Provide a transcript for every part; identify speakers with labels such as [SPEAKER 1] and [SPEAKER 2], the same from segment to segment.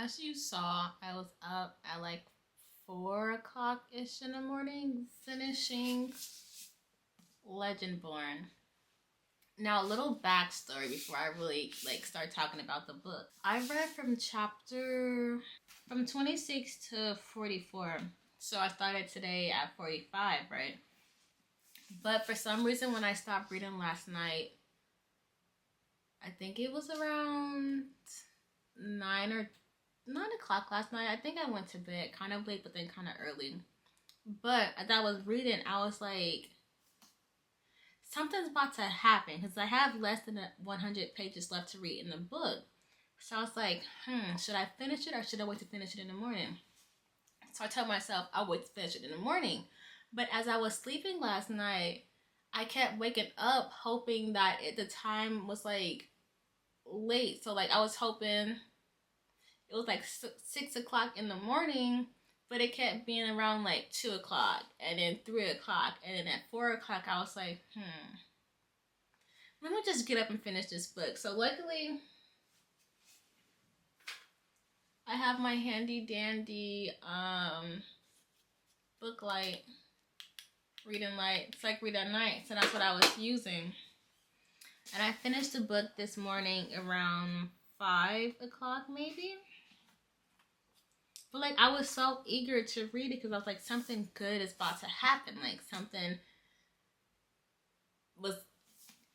[SPEAKER 1] As you saw, I was up at like 4 o'clock-ish in the morning finishing Legendborn. Now, a little backstory before I really like start talking about the book. I read from 26 to 44. So I started today at 45, right? But for some reason, when I stopped reading last night, I think it was around 9 o'clock last night. I think I went to bed kind of late, but then kind of early. But as I was reading, I was like, something's about to happen because I have less than 100 pages left to read in the book. So I was like, should I finish it or should I wait to finish it in the morning? So I told myself I'll wait to finish it in the morning. But as I was sleeping last night, I kept waking up hoping that the time was like late. So like I was hoping it was like 6 o'clock in the morning, but it kept being around like 2 o'clock and then 3 o'clock. And then at 4 o'clock, I was like, let me just get up and finish this book. So luckily, I have my handy dandy book light, reading light. It's like read at night. So that's what I was using. And I finished the book this morning around 5 o'clock maybe. But like I was so eager to read it because I was like, something good is about to happen. Like something was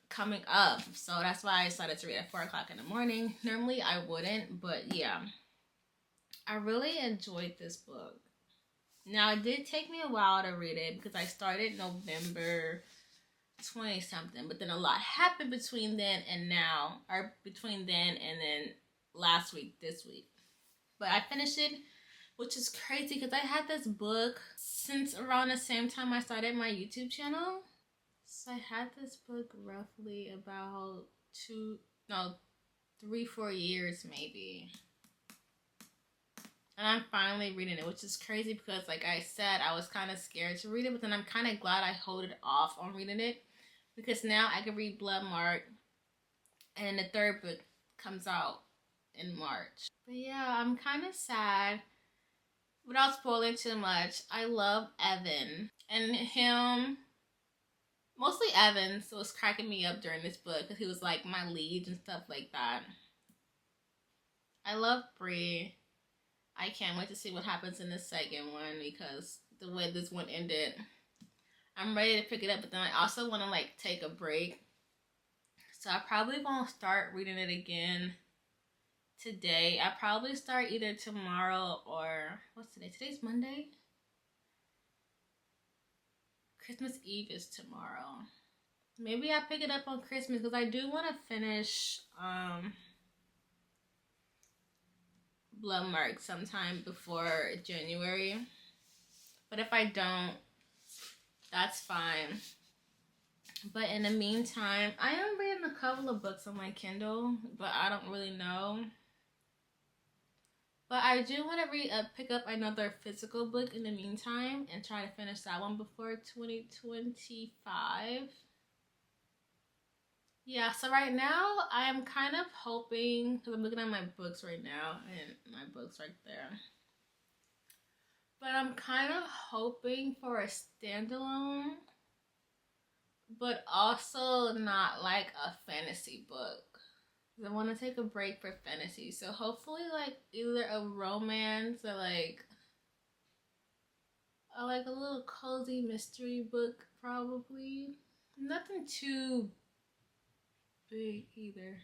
[SPEAKER 1] coming up. So that's why I decided to read at 4 o'clock in the morning. Normally I wouldn't, but yeah. I really enjoyed this book. Now it did take me a while to read it because I started November 20 something, but then a lot happened between then and now, or between then and then last week, this week. But I finished it, which is crazy because I had this book since around the same time I started my YouTube channel. So I had this book roughly about 3-4 years maybe. And I'm finally reading it, which is crazy because like I said, I was kind of scared to read it, but then I'm kind of glad I hold it off on reading it because now I can read Bloodmark and the third book comes out in March. But yeah, I'm kind of sad. Without spoiling too much, I love Evan. And him, mostly Evan, so was cracking me up during this book because he was like my lead and stuff like that. I love Bree. I can't wait to see what happens in the second one because the way this one ended, I'm ready to pick it up, but then I also want to like take a break. So I probably won't start reading it again today. I probably start either tomorrow or, what's today? Today's Monday? Christmas Eve is tomorrow. Maybe I pick it up on Christmas because I do want to finish blood mark sometime before January. But if I don't, that's fine. But in the meantime, I am reading a couple of books on my Kindle, but I don't really know. But I do want to pick up another physical book in the meantime and try to finish that one before 2025. Yeah, so right now I am kind of hoping, because I'm looking at my books right now, and my book's right there. But I'm kind of hoping for a standalone, but also not like a fantasy book. I want to take a break for fantasy. So hopefully like either a romance or like a little cozy mystery book, probably. Nothing too big either.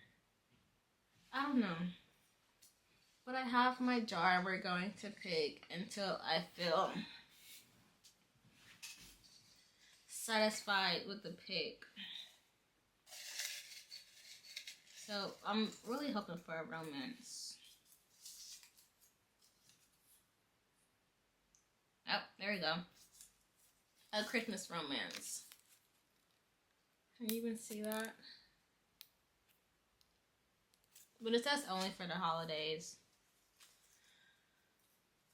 [SPEAKER 1] I don't know. But I have my jar we're going to pick until I feel satisfied with the pick. So I'm really hoping for a romance. Oh, there we go. A Christmas romance. Can you even see that? But it says only for the holidays.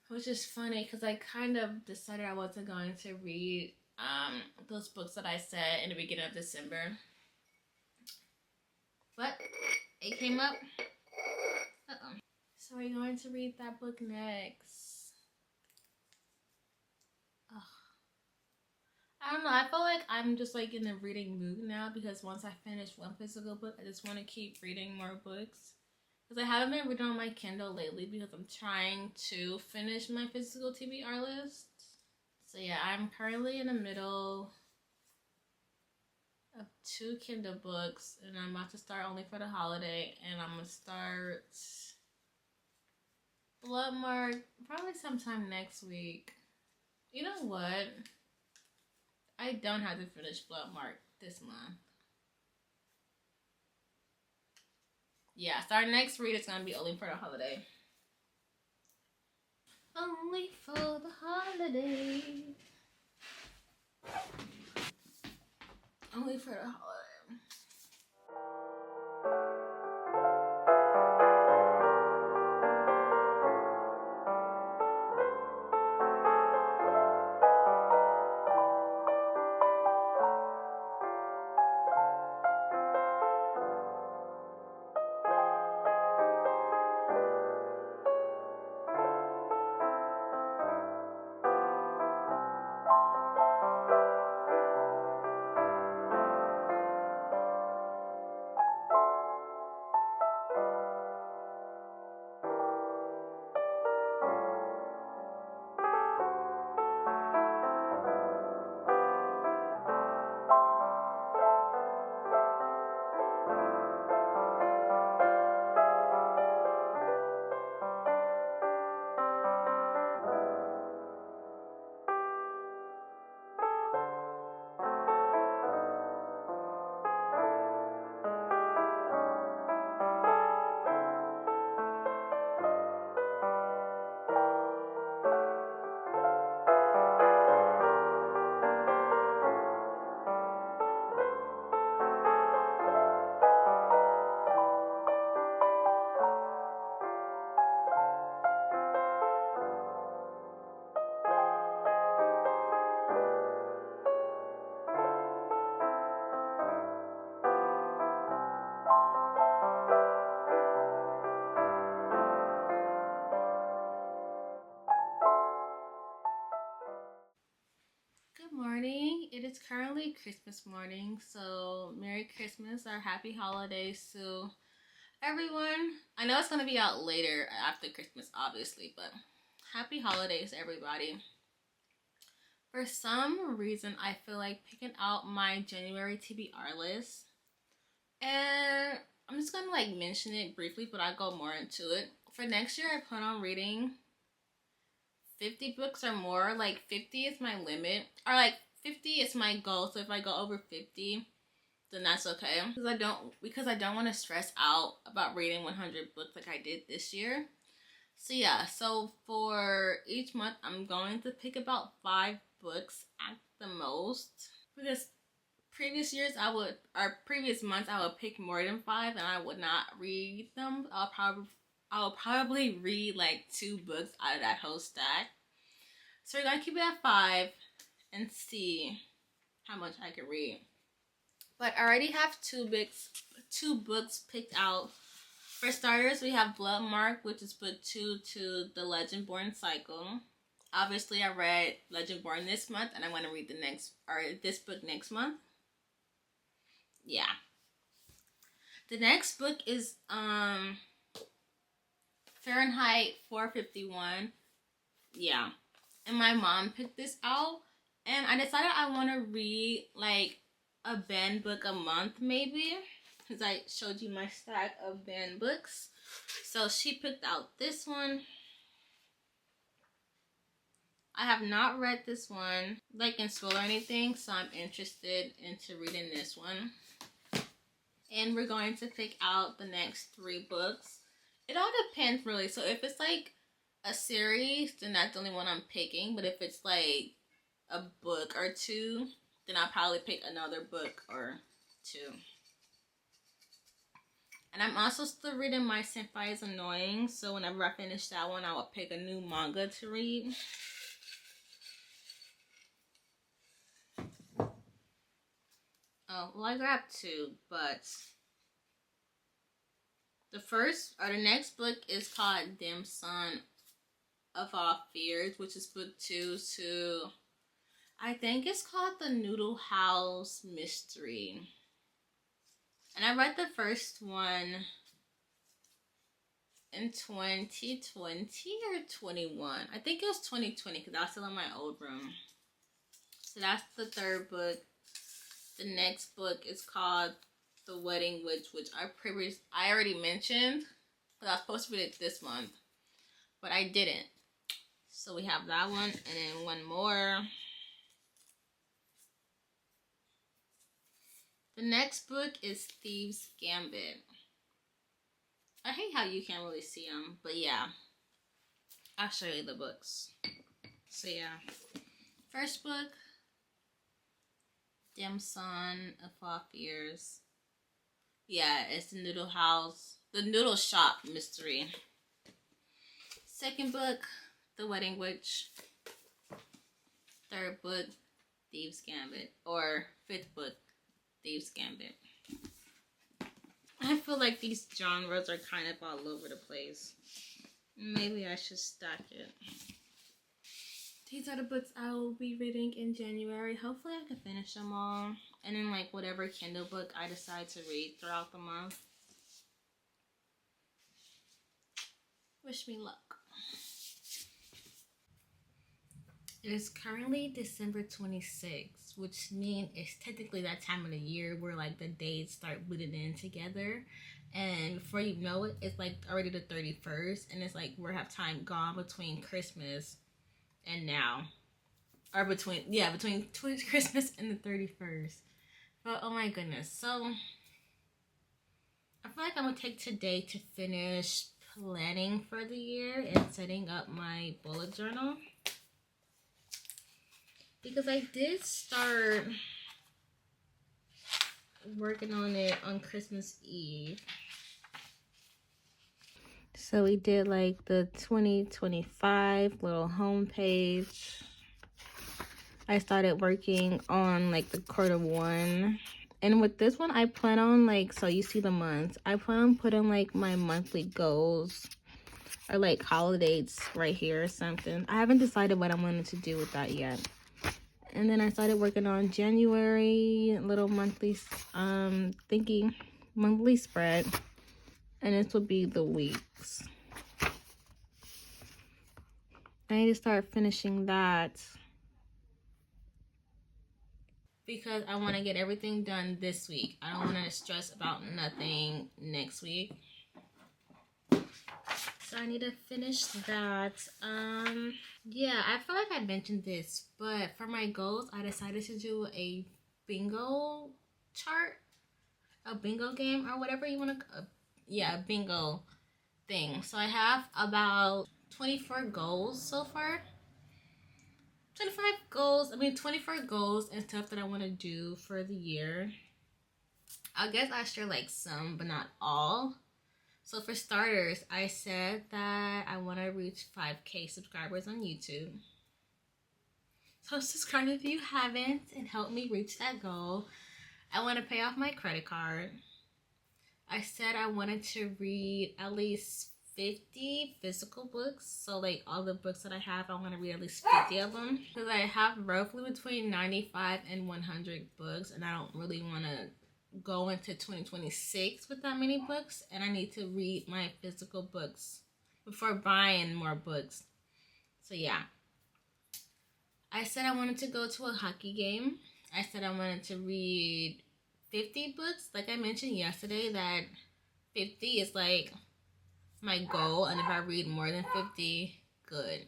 [SPEAKER 1] Which is funny because I kind of decided I wasn't going to read those books that I said in the beginning of December. But it came up. Uh-oh. So we're going to read that book next. Ugh. I don't know. I feel like I'm just like in a reading mood now because once I finish one physical book, I just want to keep reading more books. Because I haven't been reading on my Kindle lately because I'm trying to finish my physical TBR list. So yeah, I'm currently in the middle of 2 Kindle books, and I'm about to start Only for the Holiday, and I'm going to start Bloodmark probably sometime next week. You know what? I don't have to finish Bloodmark this month. Yeah, so our next read is going to be Only for the Holiday. Only for the holiday. Only for the holiday. Good morning. It is currently Christmas morning, so Merry Christmas or Happy Holidays to everyone. I know it's going to be out later after Christmas, obviously, but Happy Holidays, everybody. For some reason, I feel like picking out my January TBR list, and I'm just going to like mention it briefly, but I'll go more into it. For next year, I plan on reading 50 books or more. Like 50 is my limit, or like 50 is my goal. So if I go over 50, then that's okay. Because I don't want to stress out about reading 100 books like I did this year. So yeah, so for each month, I'm going to pick about 5 books at the most. Because previous years, previous months, I would pick more than 5, and I would not read them. I'll probably read like 2 books out of that whole stack. So we're gonna keep it at 5 and see how much I can read. But I already have 2 books picked out. For starters, we have Blood Mark, which is book 2 to the Legendborn cycle. Obviously, I read Legendborn this month, and I want to read this book next month. Yeah. The next book is Fahrenheit 451. Yeah. And my mom picked this out, and I decided I want to read like a banned book a month maybe, because I showed you my stack of banned books. So she picked out this one. I have not read this one like in school or anything, so I'm interested into reading this one. And we're going to pick out the next 3 books. It all depends really. So if it's like a series, then that's the only one I'm picking. But if it's like a book or 2, then I'll probably pick another book or 2. And I'm also still reading My Senpai is Annoying. So whenever I finish that one, I will pick a new manga to read. Oh, well, I grabbed 2, but the next book is called Dim Sun of All Fears, which is book 2 to, I think it's called The Noodle House Mystery. And I read the first one in 2020 or 21. I think it was 2020 because I was still in my old room. So that's the 3rd book. The next book is called The Wedding Witch, which I already mentioned, but I was supposed to read it this month, but I didn't. So we have that one, and then one more. The next book is Thieves Gambit. I hate how you can't really see them, but yeah. I'll show you the books. So yeah. First book, Dim Sun of All Fears. Yeah, it's the Noodle Shop Mystery. Second book, The Wedding Witch. 3rd book, Thieves Gambit. Or 5th book, Thieves Gambit. I feel like these genres are kind of all over the place. Maybe I should stack it. These are the books I will be reading in January. Hopefully I can finish them all. And then like whatever Kindle book I decide to read throughout the month. Wish me luck. It is currently December 26th, which means it's technically that time of the year where like the days start bleeding in together. And before you know it, it's like already the 31st. And it's like we have time gone between Christmas and now. Or between Christmas and the 31st. But oh my goodness. So I feel like I'm going to take today to finish planning for the year and setting up my bullet journal. Because I did start working on it on Christmas Eve. So we did like the 2025 little homepage. I started working on like the Q1. And with this one, I plan on like, so you see the months. I plan on putting like my monthly goals or like holidays right here or something. I haven't decided what I'm going to do with that yet. And then I started working on January little monthly monthly spread. And this will be the weeks. I need to start finishing that because I want to get everything done this week. I don't want to stress about nothing next week. So I need to finish that. Yeah, I feel like I mentioned this, but for my goals, I decided to do a bingo chart, a bingo game, or whatever you want to, yeah, bingo thing. So I have about 24 goals so far. 24 goals and stuff that I want to do for the year. I guess I share like some, but not all. So for starters, I said that I want to reach 5K subscribers on YouTube. So subscribe if you haven't and help me reach that goal. I want to pay off my credit card. I said I wanted to read at least 50 physical books. So like all the books that I have, I want to read at least 50 of them. Because I have roughly between 95 and 100 books. And I don't really want to go into 2026 with that many books. And I need to read my physical books before buying more books. So yeah. I said I wanted to go to a hockey game. I said I wanted to read 50 books. Like I mentioned yesterday, that 50 is like my goal, and if I read more than 50, good.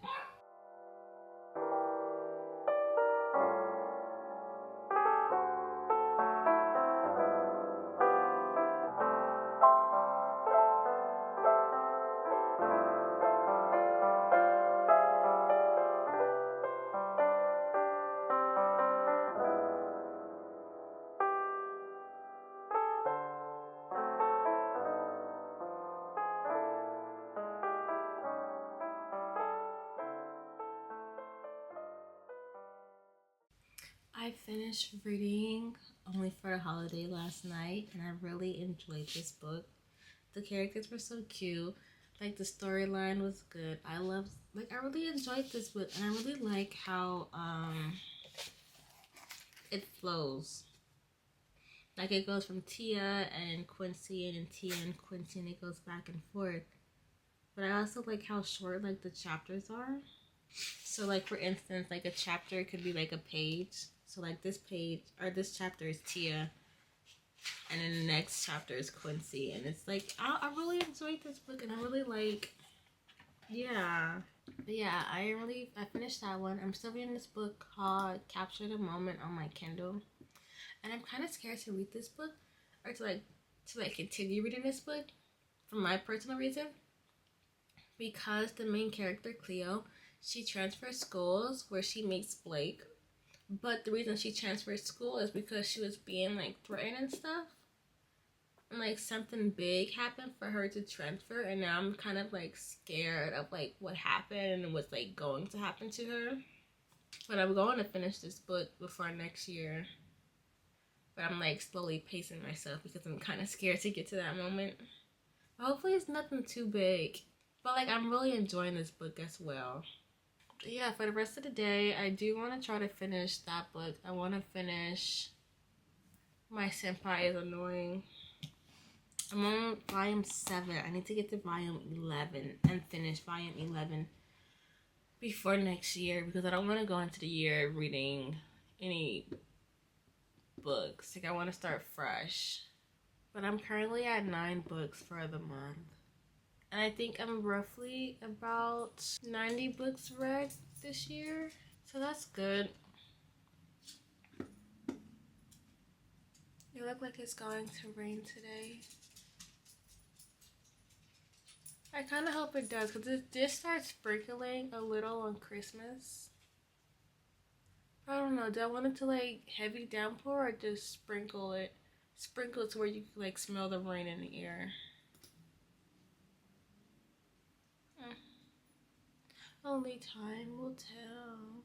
[SPEAKER 1] I finished reading Only for a Holiday last night, and I really enjoyed this book. The characters were so cute. Like, the storyline was good. I really enjoyed this book, and I really like how it flows. Like, it goes from Tia and Quincy, and then Tia and Quincy, and it goes back and forth. But I also like how short, like, the chapters are. So, like, for instance, like, a chapter could be, like, a page. So, like, this chapter is Tia. And then the next chapter is Quincy. And it's, like, I really enjoyed this book. And I really, like, yeah. But, yeah, I finished that one. I'm still reading this book called Capture the Moment on my Kindle. And I'm kind of scared to read this book. Or to continue reading this book. For my personal reason. Because the main character, Cleo, she transfers schools where she meets Blake. But the reason she transferred school is because she was being, like, threatened and stuff. And, like, something big happened for her to transfer. And now I'm kind of, like, scared of, like, what happened and what's, like, going to happen to her. But I'm going to finish this book before next year. But I'm, like, slowly pacing myself because I'm kind of scared to get to that moment. But hopefully it's nothing too big. But, like, I'm really enjoying this book as well. Yeah, for the rest of the day, I do want to try to finish that book. I want to finish My Senpai is Annoying. I'm on volume 7. I need to get to volume 11 and finish volume 11 before next year because I don't want to go into the year reading any books. Like, I want to start fresh. But I'm currently at 9 books for the month. And I think I'm roughly about 90 books read this year. So that's good. It looks like it's going to rain today. I kind of hope it does because it did start sprinkling a little on Christmas. I don't know. Do I want it to like heavy downpour or just sprinkle it? Sprinkle it to where you can like smell the rain in the air. Only time will tell.